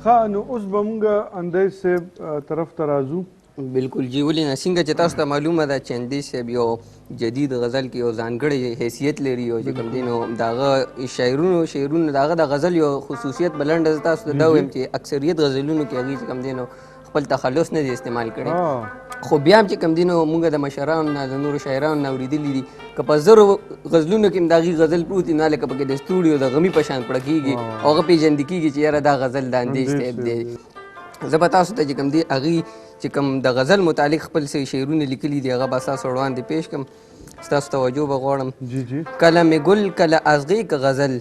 ښه نو اوس به مونږ اندیش صاحب طرف ته راځو. بالکل جی ولې نه څنګه چې تاسو ته معلومه ده چې اندیش صاحب یو جدید غزل کې یو ځانګړی حیثیت لري او چې کوم دی نو د هغه شعرونه د هغه د غزل یو خصوصیت به لنډه زه تاسو ته دا وایم چې اکثریت غزلونو کې هغې چې کوم دی نو خپل تخلص نه دی استعمال کړی، خو بیا هم چې کوم دی نو مونږ د مشرانو نه د نورو شاعرانو نه اورېدلي دي که په زرو غزلونو کې هم د هغې غزل پروت وي نو هلکه پکې د ستوري او د غمي په شان پړه کېږي او هغه پېژندل کېږي چې یاره دا غزل د اندیش صاحب دی. زه به تاسو ته چې کوم دی هغې چې کوم د غزل متعلق خپل څه شعرونه لیکلي دي هغه به ستاسو وړاندې پیش کړم، ستاسو توجه به غواړم. کله مې ګل کله ازغې که غزل،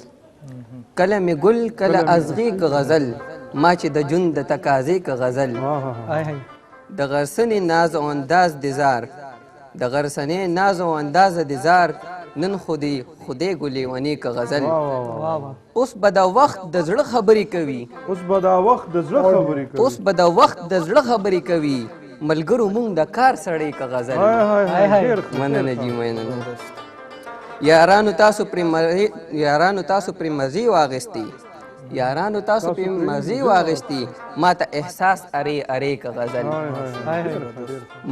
کله مې ګل کله ازغې که غزل، ما چې د ژوند د تقاضې که غزل، د غرسنې ناز او انداز د زار، د غرسنې ناز او انداز د زار، نن خودی خدای ګلیونې که غزل. اوس به د وخت د زړه خبرې کوي، اوس به د وخت د زړه خبرې کوي، اوس به د وخت د زړه خبرې کوي، ملګرو مونږ د کار سړی که غزل. مننه جي مننه. یارانو تاسو پرې مزې واخیستې، یارانو تاسو پرې مزې واخیستې، ما ته احساس ارې ارې که غزل.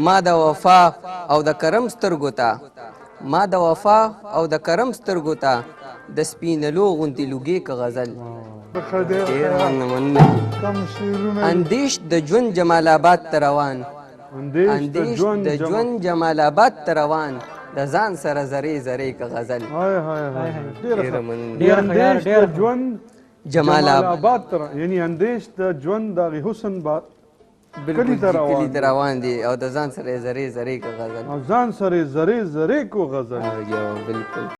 ما د وفا او د کرم سترګو ته، ما د وفا او د کرم سترګو ته، د سپینلو غوندې لوګې که غزل. اندیش د ژوند جمال آباد ته روان، اندیش د ژوند جمال آباد ته روان، د ځان سره زرې زرې که غزل. اندیش د ژوند جمال آباد ته، یعنی اندیش د ژوند د هغې حسن کلي ته روان دي او د ځان سره یې زرې زرې که غزل، ځان سره یې زرې زرې کو غزل. بالکل.